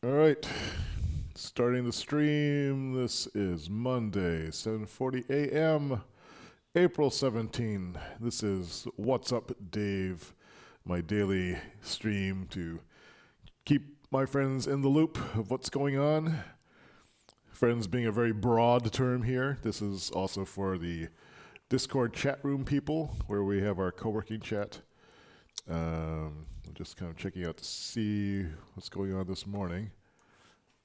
All right, starting the stream. This is Monday, 7:40 a.m., April 17. This is What's Up, Dave, my daily stream to keep my friends in the loop of what's going on. Friends being a very broad term here. This is also for the Discord chat room people, where we have our co-working chat. Just kind of checking out to see what's going on this morning.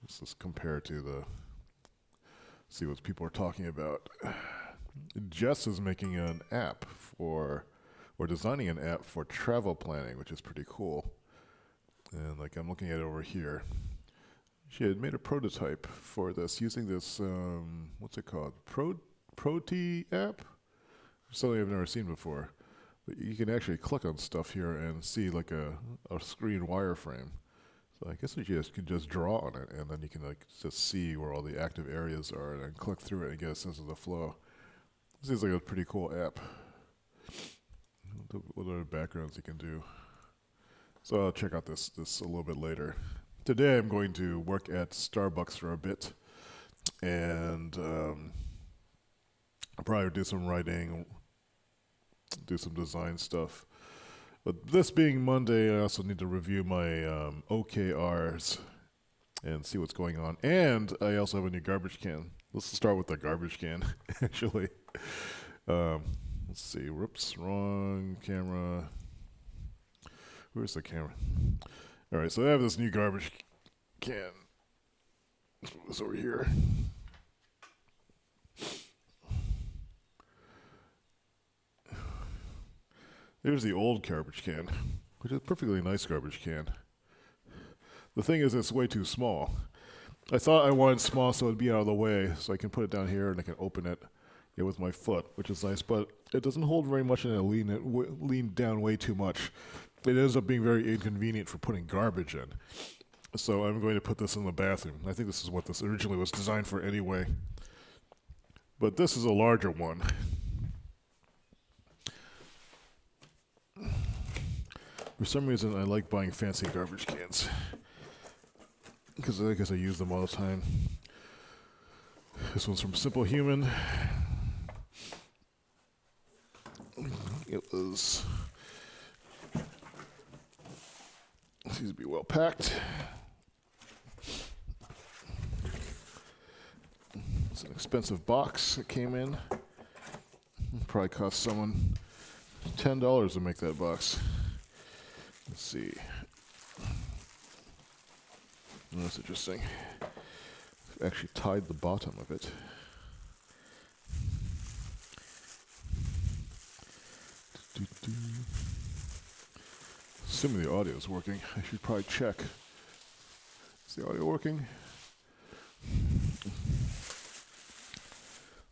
Let's just compare to see what people are talking about. Jess is making an app or designing an app for travel planning, which is pretty cool. And like I'm looking at it over here. She had made a prototype for this using this, what's it called? Proti app? Something I've never seen before. But you can actually click on stuff here and see like a screen wireframe. So I guess you can just draw on it, and then you can like just see where all the active areas are, and then click through it and get a sense of the flow. This seems like a pretty cool app. What other backgrounds you can do? So I'll check out this a little bit later. Today I'm going to work at Starbucks for a bit, and I'll probably do some writing, do some design stuff. But this being Monday, I also need to review my OKRs and see what's going on. And I also have a new garbage can. Let's start with the garbage can, actually. Let's see. Whoops, wrong camera. Where's the camera? All right, so I have this new garbage can. It's over here. There's the old garbage can, which is a perfectly nice garbage can. The thing is, it's way too small. I thought I wanted small so it'd be out of the way, so I can put it down here and I can open it with my foot, which is nice, but it doesn't hold very much and it lean down way too much. It ends up being very inconvenient for putting garbage in. So I'm going to put this in the bathroom. I think this is what this originally was designed for anyway. But this is a larger one. For some reason, I like buying fancy garbage cans because I guess I use them all the time. This one's from Simple Human. It seems to be well packed. It's an expensive box that came in. Probably cost someone $10 to make that box. Let's see. Oh, that's interesting. I've actually tied the bottom of it. Assuming the audio is working, I should probably check. Is the audio working?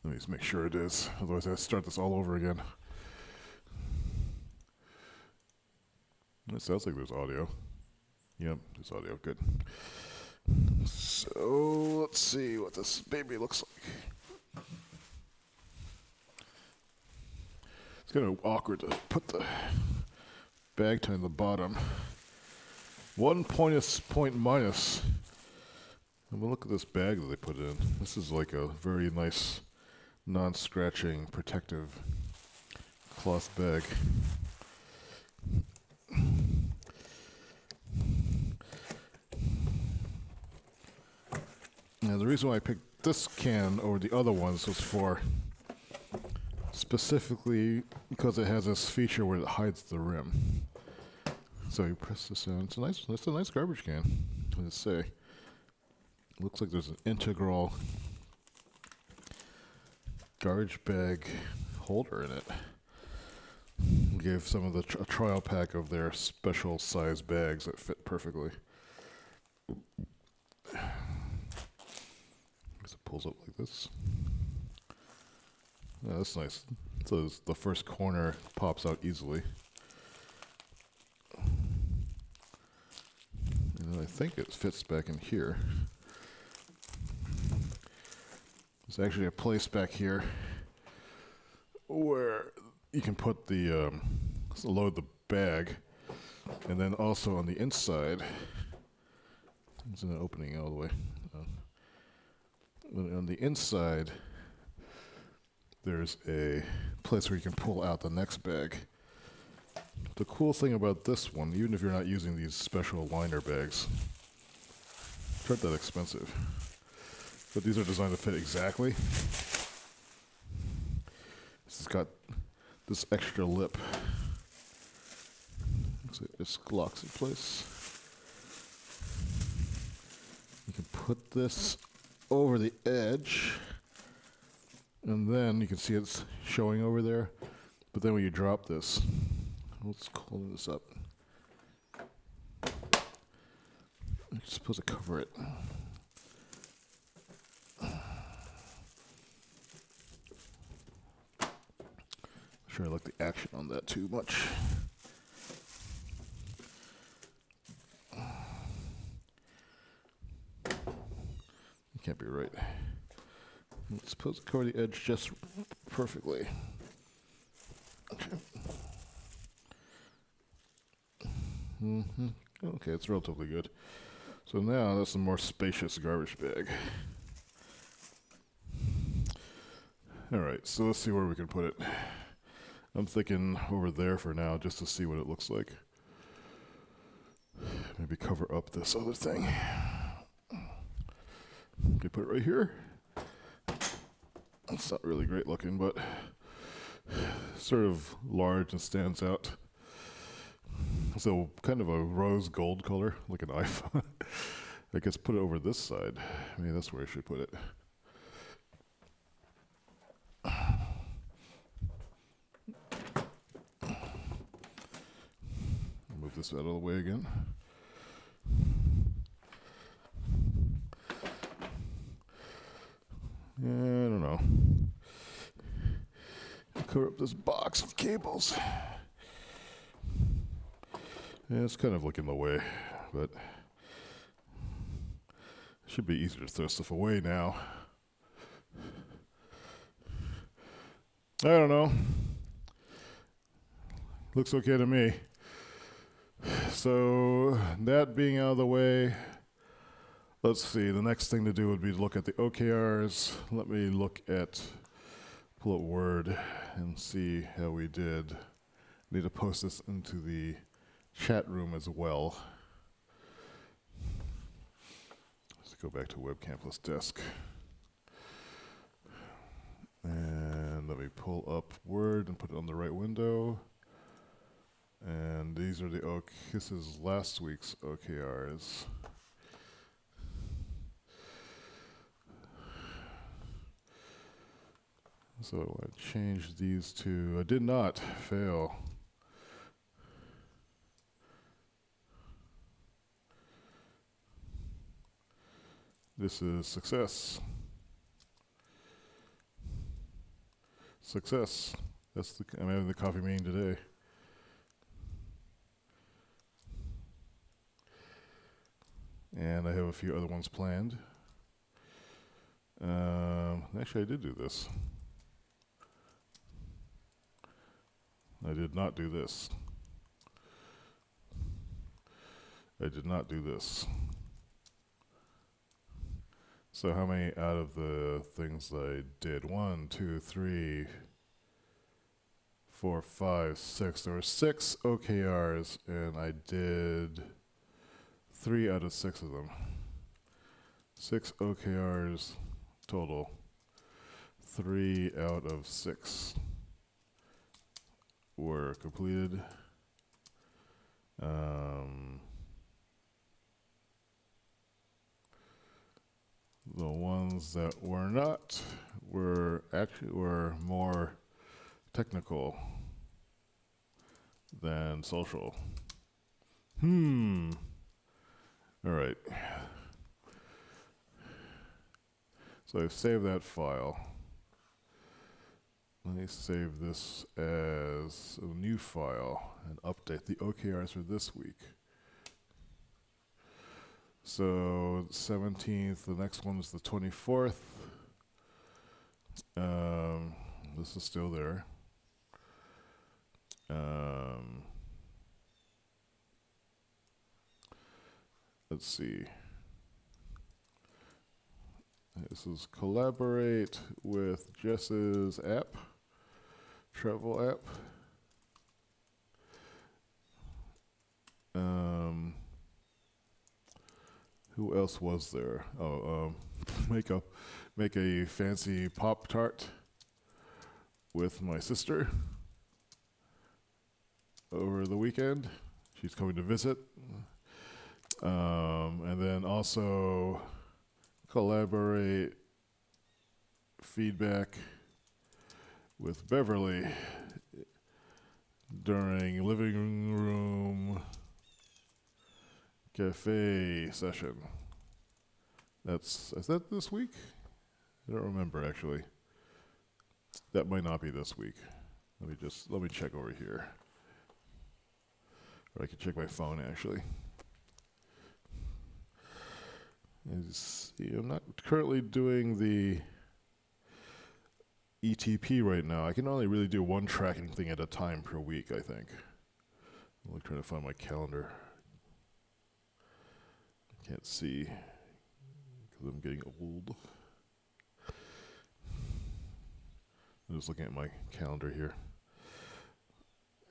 Let me just make sure it is. Otherwise, I have to start this all over again. It sounds like there's audio. Yep, there's audio. Good. So let's see what this baby looks like. It's kind of awkward to put the bag tie in the bottom. 1 point minus. And we'll look at this bag that they put in. This is like a very nice, non-scratching, protective cloth bag. Now, the reason why I picked this can over the other ones was for specifically because it has this feature where it hides the rim. So you press this in. It's a nice garbage can. Let's say. It looks like there's an integral garbage bag holder in it. We gave some of a trial pack of their special size bags that fit perfectly. It pulls up like this. Yeah, that's nice. So the first corner pops out easily. And I think it fits back in here. There's actually a place back here where you can put load the bag, and then also on the inside It's not opening all the way. But on the inside, there's a place where you can pull out the next bag. The cool thing about this one, even if you're not using these special liner bags, they're not that expensive. But these are designed to fit exactly. This has got this extra lip. So it just locks in place. You can put this over the edge, and then you can see it's showing over there. But then when you drop this, let's close this up. You're supposed to cover it. I'm sure I like the action on that too much. Can't be right. It's supposed to cover the edge just perfectly. Okay. Okay, it's relatively good. So now that's a more spacious garbage bag. Alright, so let's see where we can put it. I'm thinking over there for now just to see what it looks like. Maybe cover up this other thing. Okay, put it right here. It's not really great looking, but sort of large and stands out. So kind of a rose gold color, like an iPhone. I guess put it over this side. Maybe that's where I should put it. Move this out of the way again. Yeah, I don't know. Cover up this box of cables. Yeah, it's kind of like in the way, but it should be easier to throw stuff away now. I don't know. Looks okay to me. So that being out of the way, let's see, the next thing to do would be to look at the OKRs. Let me pull up Word and see how we did. I need to post this into the chat room as well. Let's go back to webcam plus desk. And let me pull up Word and put it on the right window. And these are this is last week's OKRs. So I want to change these to, I did not fail. This is success. Success. I'm having the coffee meeting today. And I have a few other ones planned. Actually, I did do this. I did not do this. I did not do this. So how many out of the things I did? 1, 2, 3, 4, 5, 6. There were 6 OKRs, and I did 3 out of 6 of them. 6 OKRs total. 3 out of 6 were completed. The ones that were not were more technical than social. All right. So I've saved that file. Let me save this as a new file and update the OKRs for this week. So 17th, the next one is the 24th. This is still there. Let's see. This is collaborate with Jess's app, travel app. Who else was there? Oh, make a fancy Pop-Tart with my sister over the weekend. She's coming to visit. And then also collaborate feedback with Beverly during living room cafe session. Is that this week? I don't remember actually. That might not be this week. Let me check over here. Or I can check my phone actually. I'm not currently doing the ETP right now. I can only really do one tracking thing at a time per week, I think. I'm trying to find my calendar. I can't see because I'm getting old. I'm just looking at my calendar here.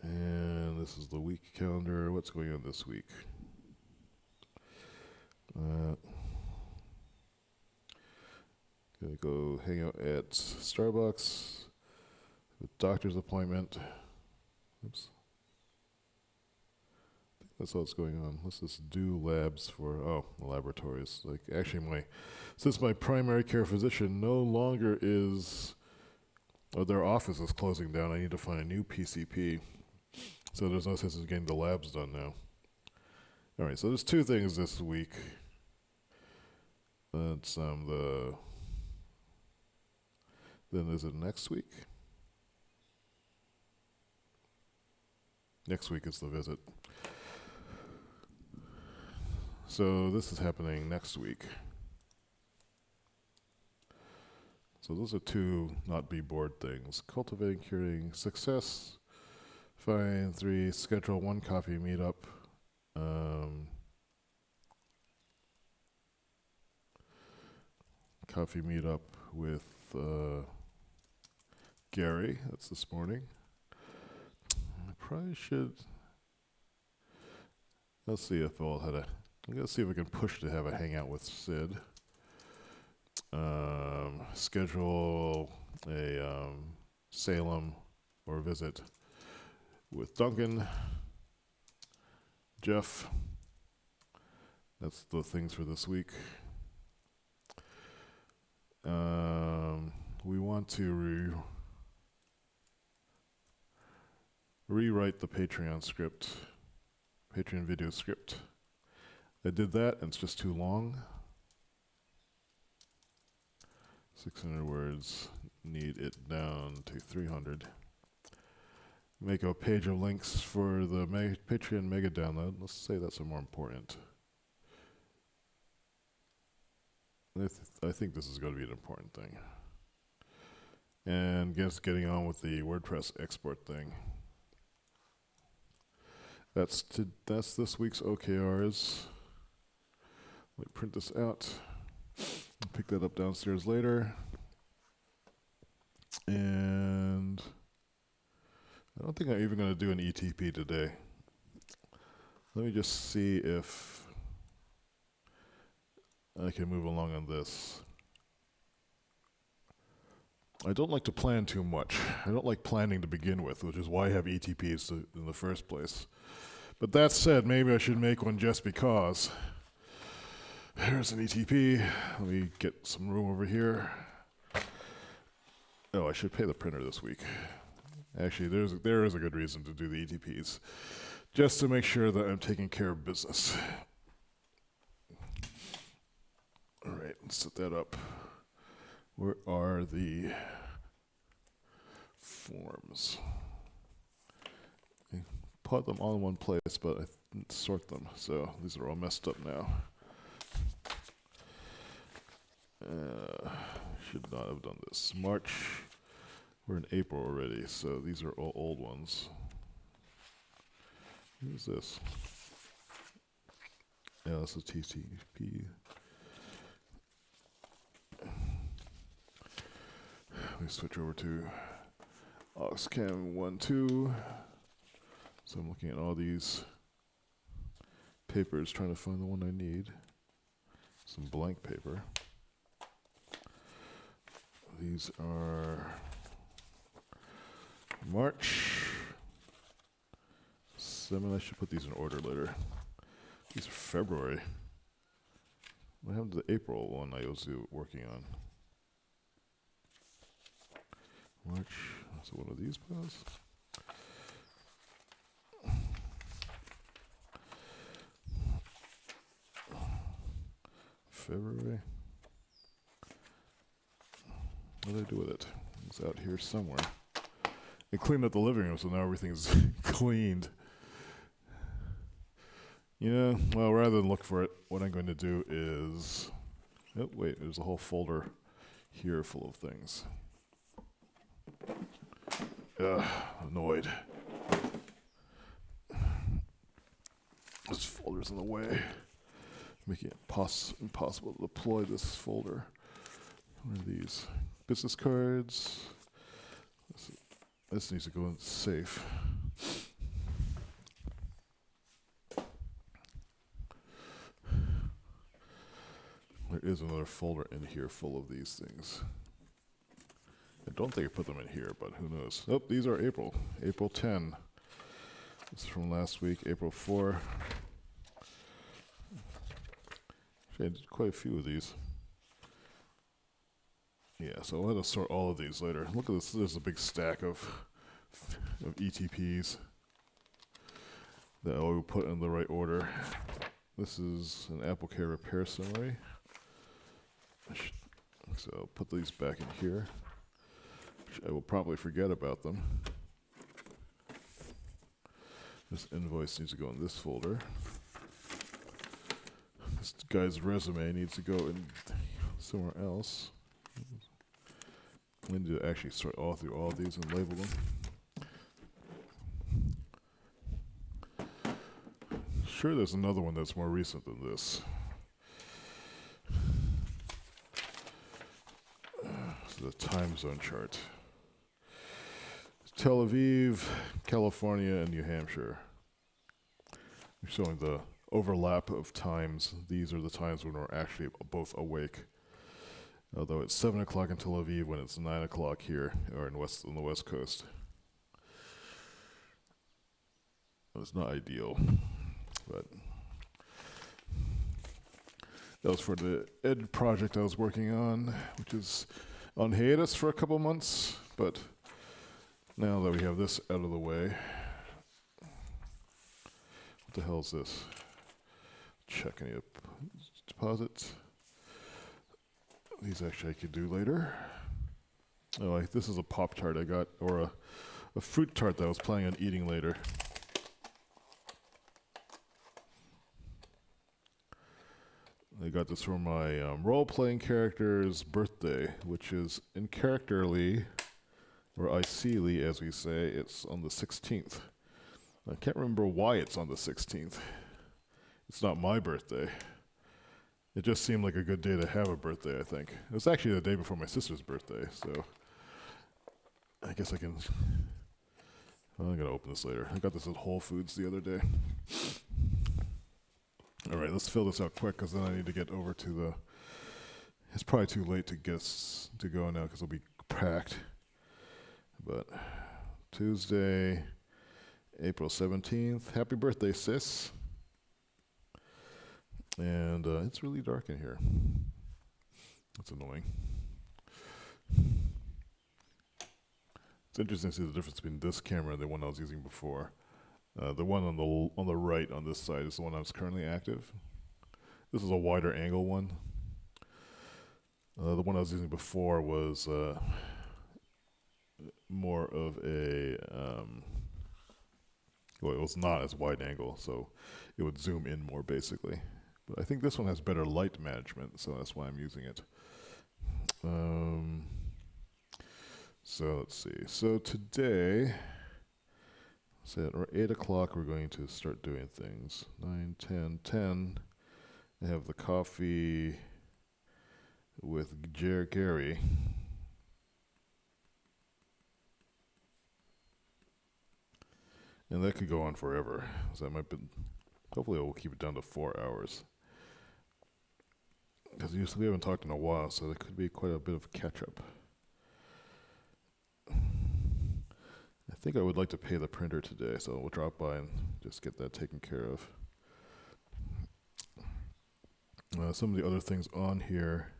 And this is the week calendar. What's going on this week? Gonna go hang out at Starbucks with doctor's appointment. Oops. I think that's all that's going on. Let's just do labs for laboratories. Like actually since my primary care physician no longer is their office is closing down, I need to find a new PCP. So there's no sense in getting the labs done now. Alright, so there's two things this week. That's then is it next week? Next week is the visit. So this is happening next week. So those are two not be bored things. Cultivating, curating success. Fine. 3, schedule 1 coffee meetup. Coffee meetup with Gary. That's this morning. I probably should. Let's see if I'm gonna see if I can push to have a hangout with Sid. Schedule a Salem or visit with Duncan, Jeff. That's the things for this week. We want to rewrite the Patreon script, Patreon video script. I did that, and it's just too long. 600 words, need it down to 300. Make a page of links for the Patreon mega download. Let's say that's more important. I think this is going to be an important thing. And just getting on with the WordPress export thing. That's this week's OKRs. Let me print this out. Pick that up downstairs later. And I don't think I'm even going to do an ETP today. Let me just see if I can move along on this. I don't like to plan too much. I don't like planning to begin with, which is why I have ETPs in the first place. But that said, maybe I should make one just because. Here's an ETP. Let me get some room over here. Oh, I should pay the printer this week. Actually, there is a good reason to do the ETPs. Just to make sure that I'm taking care of business. All right, let's set that up. Where are the forms? I put them all in one place, but I didn't sort them, so these are all messed up now. Should not have done this. March, we're in April already, so these are all old ones. What is this? Yeah, this is TTP. let me switch over to Oxcam 1.2. So I'm looking at all these papers, trying to find the one I need. Some blank paper. These are March 7. I should put these in order later. These are February. What happened to the April one I was working on? March. So one of these was. February. What did I do with it? It's out here somewhere. I cleaned up the living room, so now everything's cleaned. Yeah, well, rather than look for it, what I'm going to do is... Oh, wait, there's a whole folder here full of things. Annoyed. This folder's in the way, making it impossible to deploy this folder. What are these? Business cards. This needs to go in safe. There is another folder in here full of these things. I don't think I put them in here, but who knows. Oh, these are April. April 10. This is from last week, April 4. Actually, I did quite a few of these. Yeah, so I'll have to sort all of these later. Look at this. There's a big stack of ETPs that I will put in the right order. This is an Apple Care repair summary. So I'll put these back in here. I will probably forget about them. This invoice needs to go in this folder. This guy's resume needs to go in somewhere else. I need to actually sort all through all of these and label them. Sure, there's another one that's more recent than this. The time zone chart. Tel Aviv, California, and New Hampshire. We're showing the overlap of times. These are the times when we're actually both awake. Although it's 7 o'clock in Tel Aviv when it's 9 o'clock here, or on the West Coast. It's not ideal, but that was for the Ed project I was working on, which is on hiatus for a couple months, but now that we have this out of the way, what the hell is this? Check any deposits. These actually I could do later. Oh, this is a Pop-Tart I got, or a fruit tart that I was planning on eating later. I got this for my role-playing character's birthday, which is in characterly, or ICly as we say, it's on the 16th. I can't remember why it's on the 16th. It's not my birthday. It just seemed like a good day to have a birthday, I think. It was actually the day before my sister's birthday, so I guess I can... Well, I'm going to open this later. I got this at Whole Foods the other day. All right, let's fill this out quick because then I need to get over to the... It's probably too late to go now because it'll be packed. But Tuesday, April 17th. Happy birthday, sis. And it's really dark in here. That's annoying. It's interesting to see the difference between this camera and the one I was using before. The one on the right on this side is the one that's currently active. This is a wider angle one. The one I was using before was more of a well, it was not as wide angle, so it would zoom in more basically. But I think this one has better light management, so that's why I'm using it. So let's see. So today, at 8 o'clock, we're going to start doing things. 9, 10, 10. I have the coffee with Gary. And that could go on forever. So that might be, hopefully we'll keep it down to 4 hours. Because we haven't talked in a while, so there could be quite a bit of catch up. I think I would like to pay the printer today, so we'll drop by and just get that taken care of. Some of the other things on here,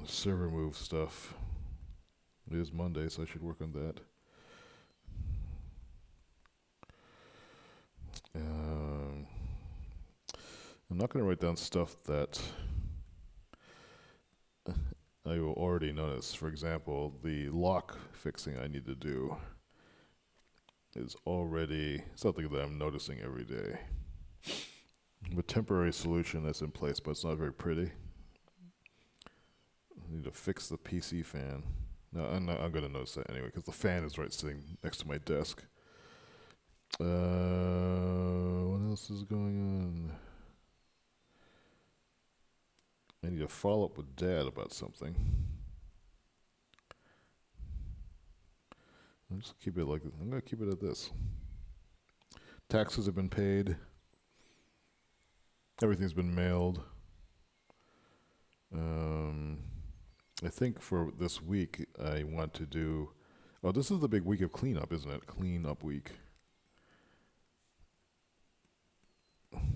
server move stuff. It is Monday, so I should work on that. I'm not going to write down stuff that I will already notice. For example, the lock fixing I need to do is already something that I'm noticing every day. A temporary solution that's in place, but it's not very pretty. I need to fix the PC fan. No, I'm going to notice that anyway, because the fan is right sitting next to my desk. What else is going on? I need to follow up with Dad about something. I'm going to keep it at this. Taxes have been paid. Everything's been mailed. I think for this week, I want to do... Oh, this is the big week of cleanup, isn't it? Cleanup week.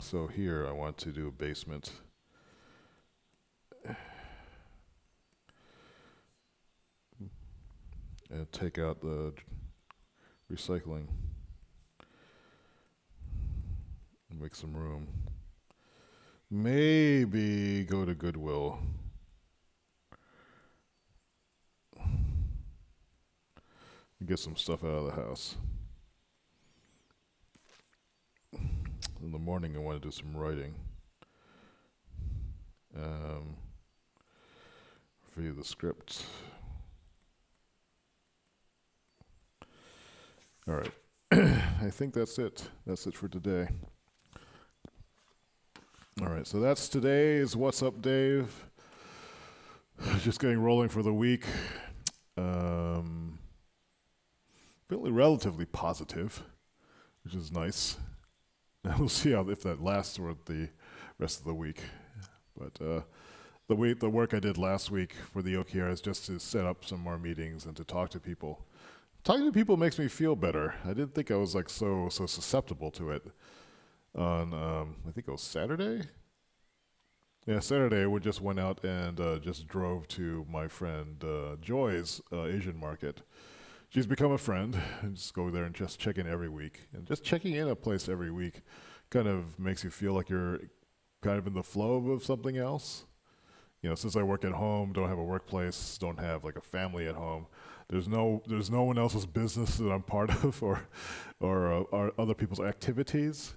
So here, I want to do a basement. And take out the recycling. Make some room. Maybe go to Goodwill. And get some stuff out of the house. In the morning I want to do some writing. Review the script. All right. I think that's it. That's it for today. All right, so that's today's What's Up, Dave. Just getting rolling for the week. Feeling relatively positive, which is nice. We'll see if that lasts for the rest of the week. But the work I did last week for the OKR is just to set up some more meetings and to talk to people. Talking to people makes me feel better. I didn't think I was like so susceptible to it. On I think it was Saturday. Yeah, Saturday we just went out and just drove to my friend Joy's Asian market. She's become a friend. I just go there and just check in every week. And just checking in a place every week kind of makes you feel like you're kind of in the flow of something else. You know, since I work at home, don't have a workplace, don't have like a family at home. There's no one else's business that I'm part of or other people's activities.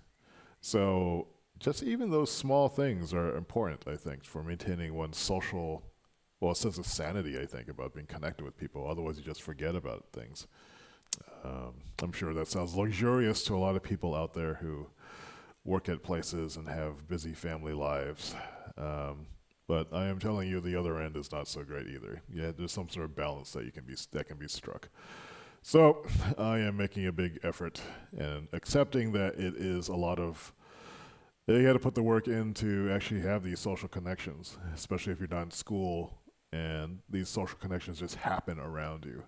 So just even those small things are important, I think, for maintaining one's social, well, a sense of sanity, I think, about being connected with people. Otherwise, you just forget about things. I'm sure that sounds luxurious to a lot of people out there who work at places and have busy family lives. But I am telling you, the other end is not so great either. Yeah, there's some sort of balance that can be struck. So I am making a big effort and accepting that it is a lot of. You got to put the work in to actually have these social connections, especially if you're not in school and these social connections just happen around you.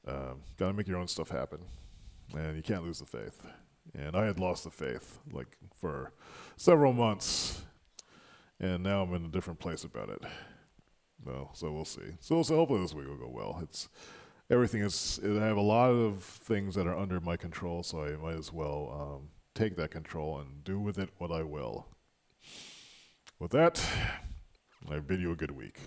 Got to make your own stuff happen, and you can't lose the faith. And I had lost the faith like for several months. And now I'm in a different place about it. Well, so we'll see. So hopefully this week will go well. I have a lot of things that are under my control, so I might as well take that control and do with it what I will. With that, I bid you a good week.